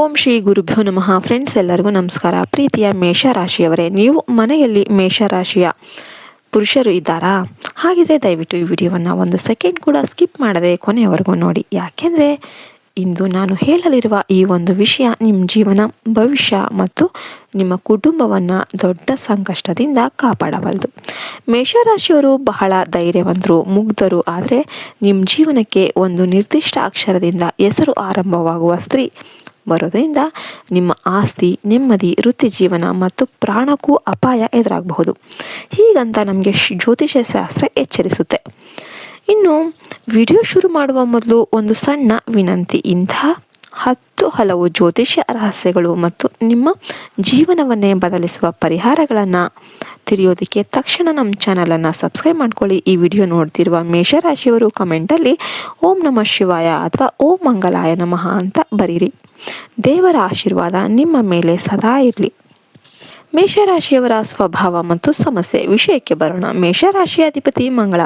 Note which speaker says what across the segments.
Speaker 1: ಓಂ ಶ್ರೀ ಗುರುಭ್ಯೋ ನಮಃ. ಫ್ರೆಂಡ್ಸ್, ಎಲ್ಲರಿಗೂ ನಮಸ್ಕಾರ. ಪ್ರೀತಿಯ ಮೇಷರಾಶಿಯವರೇ, ನೀವು ಮನೆಯಲ್ಲಿ ಮೇಷರಾಶಿಯ ಪುರುಷರು ಇದ್ದಾರಾ? ಹಾಗಿದ್ರೆ ದಯವಿಟ್ಟು ಈ ವಿಡಿಯೋವನ್ನು ಒಂದು ಸೆಕೆಂಡ್ ಕೂಡ ಸ್ಕಿಪ್ ಮಾಡದೆ ಕೊನೆಯವರೆಗೂ ನೋಡಿ. ಯಾಕೆಂದರೆ ಇಂದು ನಾನು ಹೇಳಲಿರುವ ಈ ಒಂದು ವಿಷಯ ನಿಮ್ಮ ಜೀವನ, ಭವಿಷ್ಯ ಮತ್ತು ನಿಮ್ಮ ಕುಟುಂಬವನ್ನು ದೊಡ್ಡ ಸಂಕಷ್ಟದಿಂದ ಕಾಪಾಡಬಲ್ಲದು. ಮೇಷರಾಶಿಯವರು ಬಹಳ ಧೈರ್ಯವಂತರು, ಮುಗ್ಧರು. ಆದರೆ ನಿಮ್ಮ ಜೀವನಕ್ಕೆ ಒಂದು ನಿರ್ದಿಷ್ಟ ಅಕ್ಷರದಿಂದ ಹೆಸರು ಆರಂಭವಾಗುವ ಸ್ತ್ರೀ ಬರೋದ್ರಿಂದ ನಿಮ್ಮ ಆಸ್ತಿ, ನೆಮ್ಮದಿ, ವೃತ್ತಿ ಜೀವನ ಮತ್ತು ಪ್ರಾಣಕ್ಕೂ ಅಪಾಯ ಎದುರಾಗಬಹುದು. ಹೀಗಂತ ನಮಗೆ ಜ್ಯೋತಿಷ್ಯ ಶಾಸ್ತ್ರ ಎಚ್ಚರಿಸುತ್ತೆ. ಇನ್ನು ವಿಡಿಯೋ ಶುರು ಮಾಡುವ ಮೊದಲು ಒಂದು ಸಣ್ಣ ವಿನಂತಿ. ಇಂತಹ ಹಲವು ಜ್ಯೋತಿಷ್ಯ ರಹಸ್ಯಗಳು ಮತ್ತು ನಿಮ್ಮ ಜೀವನವನ್ನೇ ಬದಲಿಸುವ ಪರಿಹಾರಗಳನ್ನು ತಿಳಿಯೋದಕ್ಕೆ ತಕ್ಷಣ ನಮ್ಮ ಚಾನಲನ್ನು ಸಬ್ಸ್ಕ್ರೈಬ್ ಮಾಡ್ಕೊಳ್ಳಿ. ಈ ವಿಡಿಯೋ ನೋಡ್ತಿರುವ ಮೇಷರಾಶಿಯವರು ಕಮೆಂಟಲ್ಲಿ ಓಂ ನಮಃ ಶಿವಾಯ ಅಥವಾ ಓಂ ಮಂಗಲಾಯ ನಮಃ ಅಂತ ಬರೀರಿ. ದೇವರ ಆಶೀರ್ವಾದ ನಿಮ್ಮ ಮೇಲೆ ಸದಾ ಇರಲಿ. ಮೇಷರಾಶಿಯವರ ಸ್ವಭಾವ ಮತ್ತು ಸಮಸ್ಯೆ ವಿಷಯಕ್ಕೆ ಬರೋಣ. ಮೇಷರಾಶಿಯ ಅಧಿಪತಿ ಮಂಗಳ.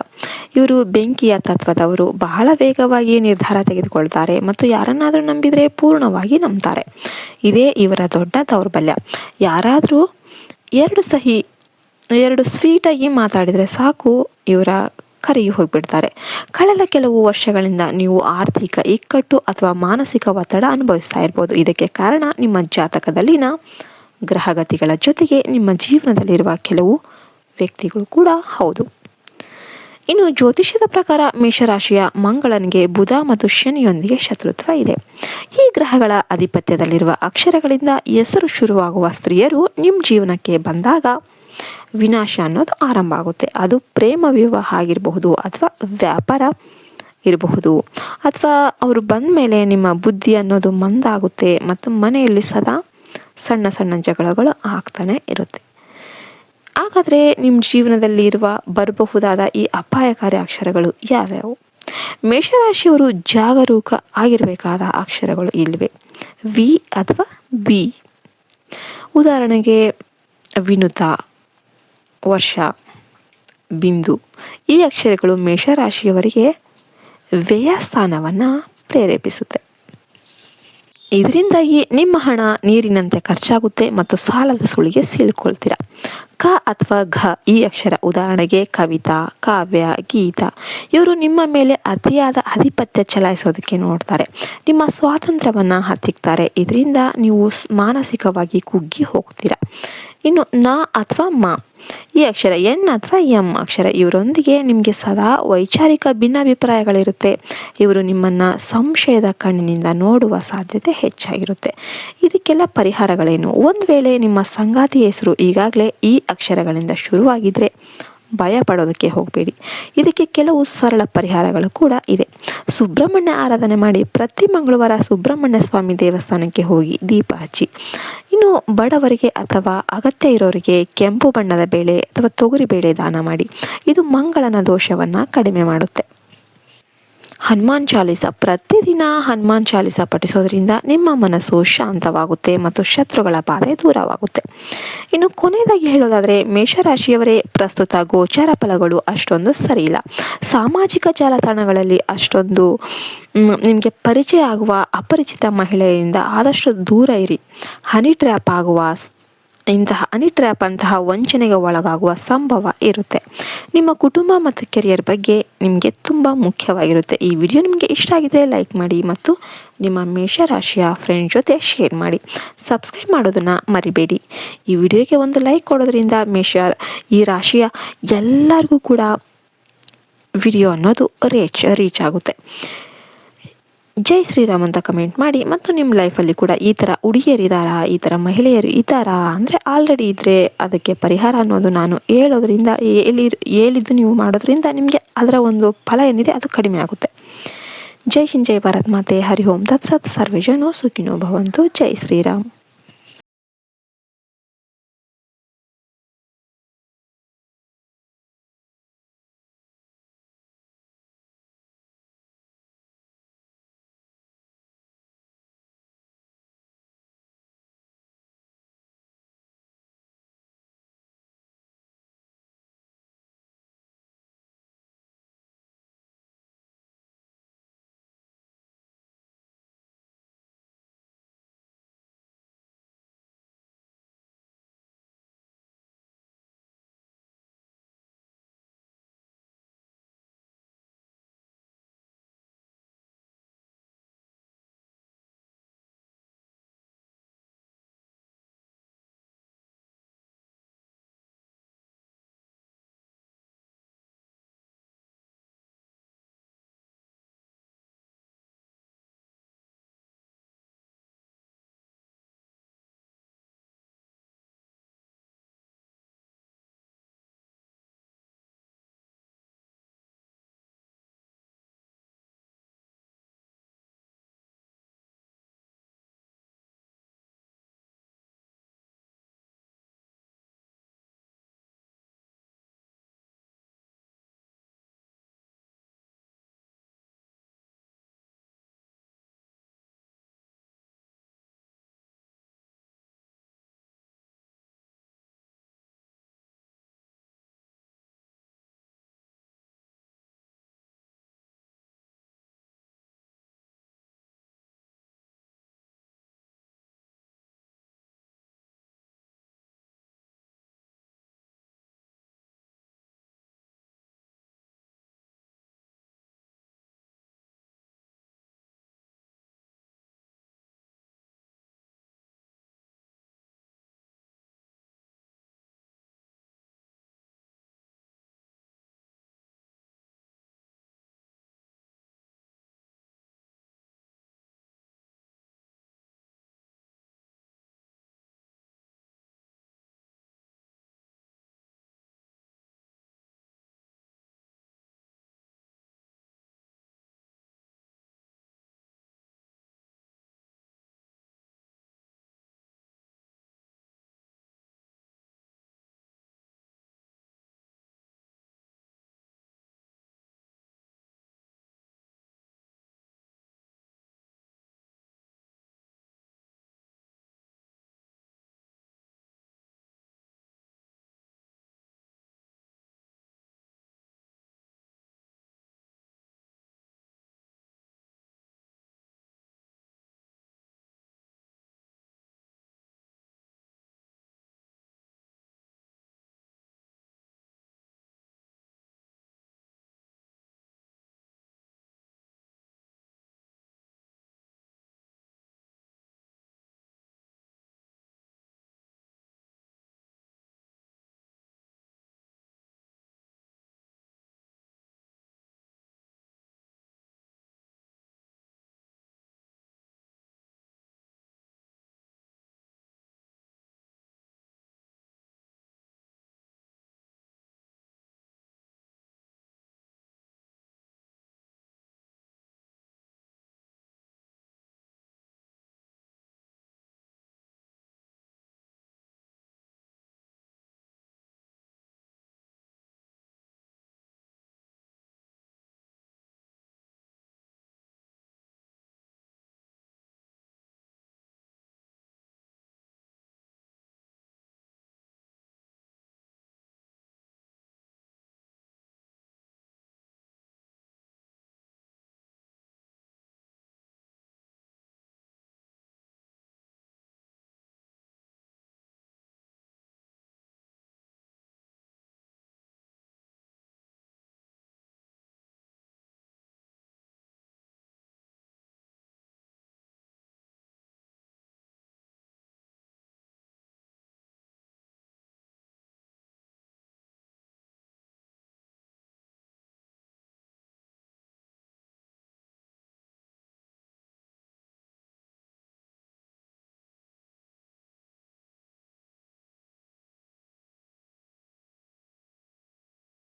Speaker 1: ಇವರು ಬೆಂಕಿಯ ತತ್ವದವರು. ಬಹಳ ವೇಗವಾಗಿ ನಿರ್ಧಾರ ತೆಗೆದುಕೊಳ್ತಾರೆ ಮತ್ತು ಯಾರನ್ನಾದರೂ ನಂಬಿದರೆ ಪೂರ್ಣವಾಗಿ ನಂಬ್ತಾರೆ. ಇದೇ ಇವರ ದೊಡ್ಡ ದೌರ್ಬಲ್ಯ. ಯಾರಾದರೂ ಎರಡು ಸ್ವೀಟಾಗಿ ಮಾತಾಡಿದರೆ ಸಾಕು, ಇವರ ಕರಗಿ ಹೋಗಿಬಿಡ್ತಾರೆ. ಕಳೆದ ಕೆಲವು ವರ್ಷಗಳಿಂದ ನೀವು ಆರ್ಥಿಕ ಇಕ್ಕಟ್ಟು ಅಥವಾ ಮಾನಸಿಕ ಒತ್ತಡ ಅನುಭವಿಸ್ತಾ ಇರ್ಬೋದು. ಇದಕ್ಕೆ ಕಾರಣ ನಿಮ್ಮ ಜಾತಕದಲ್ಲಿನ ಗ್ರಹಗತಿಗಳ ಜೊತೆಗೆ ನಿಮ್ಮ ಜೀವನದಲ್ಲಿರುವ ಕೆಲವು ವ್ಯಕ್ತಿಗಳು ಕೂಡ ಹೌದು. ಇನ್ನು ಜ್ಯೋತಿಷ್ಯದ ಪ್ರಕಾರ ಮೇಷರಾಶಿಯ ಮಂಗಳನಿಗೆ ಬುಧ ಮತ್ತು ಶನಿಯೊಂದಿಗೆ ಶತ್ರುತ್ವ ಇದೆ. ಈ ಗ್ರಹಗಳ ಆಧಿಪತ್ಯದಲ್ಲಿರುವ ಅಕ್ಷರಗಳಿಂದ ಹೆಸರು ಶುರುವಾಗುವ ಸ್ತ್ರೀಯರು ನಿಮ್ಮ ಜೀವನಕ್ಕೆ ಬಂದಾಗ ವಿನಾಶ ಅನ್ನೋದು ಆರಂಭ ಆಗುತ್ತೆ. ಅದು ಪ್ರೇಮ ವಿವಾಹ ಆಗಿರಬಹುದು ಅಥವಾ ವ್ಯಾಪಾರ ಇರಬಹುದು, ಅಥವಾ ಅವರು ಬಂದ ಮೇಲೆ ನಿಮ್ಮ ಬುದ್ಧಿ ಅನ್ನೋದು ಮಂದಾಗುತ್ತೆ ಮತ್ತು ಮನೆಯಲ್ಲಿ ಸದಾ ಸಣ್ಣ ಸಣ್ಣ ಜಗಳಗಳು ಆಗ್ತಾನೆ ಇರುತ್ತೆ. ಹಾಗಾದರೆ ನಿಮ್ಮ ಜೀವನದಲ್ಲಿ ಬರಬಹುದಾದ ಈ ಅಪಾಯಕಾರಿ ಅಕ್ಷರಗಳು ಯಾವ್ಯಾವು? ಮೇಷರಾಶಿಯವರು ಜಾಗರೂಕ ಆಗಿರಬೇಕಾದ ಅಕ್ಷರಗಳು ಇಲ್ಲಿವೆ. ವಿ ಅಥವಾ ಬಿ. ಉದಾಹರಣೆಗೆ ವಿನುತ, ವರ್ಷ, ಬಿಂದು. ಈ ಅಕ್ಷರಗಳು ಮೇಷರಾಶಿಯವರಿಗೆ ವ್ಯಯಸ್ಥಾನವನ್ನು ಪ್ರೇರೇಪಿಸುತ್ತೆ. ಇದರಿಂದಾಗಿ ನಿಮ್ಮ ಹಣ ನೀರಿನಂತೆ ಖರ್ಚಾಗುತ್ತೆ ಮತ್ತು ಸಾಲದ ಸುಳಿಗೆ ಸಿಲುಕೊಳ್ತೀರಾ. ಕ ಅಥವಾ ಘ ಈ ಅಕ್ಷರ. ಉದಾಹರಣೆಗೆ ಕವಿತಾ, ಕಾವ್ಯ, ಗೀತಾ. ಇವರು ನಿಮ್ಮ ಮೇಲೆ ಅತಿಯಾದ ಆಧಿಪತ್ಯ ಚಲಾಯಿಸೋದಕ್ಕೆ ನೋಡ್ತಾರೆ. ನಿಮ್ಮ ಸ್ವಾತಂತ್ರ್ಯವನ್ನು ಹತ್ತಿಕ್ತಾರೆ. ಇದರಿಂದ ನೀವು ಮಾನಸಿಕವಾಗಿ ಕುಗ್ಗಿ ಹೋಗ್ತೀರಾ. ಇನ್ನು ನ ಅಥವಾ ಮ ಈ ಅಕ್ಷರ. ಎನ್ ಅಥವಾ ಎಂ ಅಕ್ಷರ. ಇವರೊಂದಿಗೆ ನಿಮಗೆ ಸದಾ ವೈಚಾರಿಕ ಭಿನ್ನಾಭಿಪ್ರಾಯಗಳಿರುತ್ತೆ. ಇವರು ನಿಮ್ಮನ್ನು ಸಂಶಯದ ಕಣ್ಣಿನಿಂದ ನೋಡುವ ಸಾಧ್ಯತೆ ಹೆಚ್ಚಾಗಿರುತ್ತೆ. ಇದಕ್ಕೆಲ್ಲ ಪರಿಹಾರಗಳೇನು? ಒಂದು ವೇಳೆ ನಿಮ್ಮ ಸಂಗಾತಿ ಹೆಸರು ಈಗಾಗಲೇ ಈ ಅಕ್ಷರಗಳಿಂದ ಶುರುವಾಗಿದ್ದರೆ ಭಯ ಪಡೋದಕ್ಕೆ ಹೋಗಬೇಡಿ. ಇದಕ್ಕೆ ಕೆಲವು ಸರಳ ಪರಿಹಾರಗಳು ಕೂಡ ಇದೆ. ಸುಬ್ರಹ್ಮಣ್ಯ ಆರಾಧನೆ ಮಾಡಿ. ಪ್ರತಿ ಮಂಗಳವಾರ ಸುಬ್ರಹ್ಮಣ್ಯ ಸ್ವಾಮಿ ದೇವಸ್ಥಾನಕ್ಕೆ ಹೋಗಿ ದೀಪ ಹಚ್ಚಿ. ಇನ್ನು ಬಡವರಿಗೆ ಅಥವಾ ಅಗತ್ಯ ಇರೋರಿಗೆ ಕೆಂಪು ಬಣ್ಣದ ಬೇಳೆ ಅಥವಾ ತೊಗರಿ ಬೇಳೆ ದಾನ ಮಾಡಿ. ಇದು ಮಂಗಳನ ದೋಷವನ್ನು ಕಡಿಮೆ ಮಾಡುತ್ತೆ. ಹನುಮಾನ್ ಚಾಲಿಸ. ಪ್ರತಿದಿನ ಹನುಮಾನ್ ಚಾಲಿಸ ಪಠಿಸೋದ್ರಿಂದ ನಿಮ್ಮ ಮನಸ್ಸು ಶಾಂತವಾಗುತ್ತೆ ಮತ್ತು ಶತ್ರುಗಳ ಬಾಧೆ ದೂರವಾಗುತ್ತೆ. ಇನ್ನು ಕೊನೆಯದಾಗಿ ಹೇಳೋದಾದರೆ, ಮೇಷರಾಶಿಯವರೇ, ಪ್ರಸ್ತುತ ಗೋಚಾರ ಫಲಗಳು ಅಷ್ಟೊಂದು ಸರಿಯಿಲ್ಲ. ಸಾಮಾಜಿಕ ಜಾಲತಾಣಗಳಲ್ಲಿ ಅಷ್ಟೊಂದು ನಿಮಗೆ ಪರಿಚಯ ಆಗುವ ಅಪರಿಚಿತ ಮಹಿಳೆಯರಿಂದ ಆದಷ್ಟು ದೂರ ಇರಿ. ಹನಿ ಟ್ರ್ಯಾಪ್ ಅಂತಹ ವಂಚನೆಗೆ ಒಳಗಾಗುವ ಸಂಭವ ಇರುತ್ತೆ. ನಿಮ್ಮ ಕುಟುಂಬ ಮತ್ತು ಕೆರಿಯರ್ ಬಗ್ಗೆ ನಿಮಗೆ ತುಂಬ ಮುಖ್ಯವಾಗಿರುತ್ತೆ. ಈ ವಿಡಿಯೋ ನಿಮಗೆ ಇಷ್ಟ ಆಗಿದ್ರೆ ಲೈಕ್ ಮಾಡಿ ಮತ್ತು ನಿಮ್ಮ ಮೇಷರಾಶಿಯ ಫ್ರೆಂಡ್ ಜೊತೆ ಶೇರ್ ಮಾಡಿ. ಸಬ್ಸ್ಕ್ರೈಬ್ ಮಾಡೋದನ್ನು ಮರಿಬೇಡಿ. ಈ ವಿಡಿಯೋಗೆ ಒಂದು ಲೈಕ್ ಕೊಡೋದ್ರಿಂದ ಈ ರಾಶಿಯ ಎಲ್ಲರಿಗೂ ಕೂಡ ವಿಡಿಯೋ ಅನ್ನೋದು ರೀಚ್ ಆಗುತ್ತೆ. ಜೈ ಶ್ರೀರಾಮ್ ಅಂತ ಕಮೆಂಟ್ ಮಾಡಿ. ಮತ್ತು ನಿಮ್ಮ ಲೈಫಲ್ಲಿ ಕೂಡ ಈ ಥರ ಹುಡುಗಿಯರಿದ್ದಾರಾ, ಈ ಥರ ಮಹಿಳೆಯರು ಇದ್ದಾರಾ ಅಂದರೆ ಆಲ್ರೆಡಿ ಇದ್ದರೆ ಅದಕ್ಕೆ ಪರಿಹಾರ ಅನ್ನೋದು ನಾನು ಹೇಳಿದ್ದು ನೀವು ಮಾಡೋದ್ರಿಂದ ನಿಮಗೆ ಅದರ ಒಂದು ಫಲ ಏನಿದೆ ಅದು ಕಡಿಮೆ ಆಗುತ್ತೆ. ಜೈ ಹಿಂದ್, ಜೈ ಭಾರತ್ ಮಾತೆ, ಹರಿ ಓಂ ತತ್ಸತ್. ಸರ್ವೇ ಜನೋ ಸುಖಿನೋ ಭವಂತು. ಜೈ ಶ್ರೀರಾಮ್.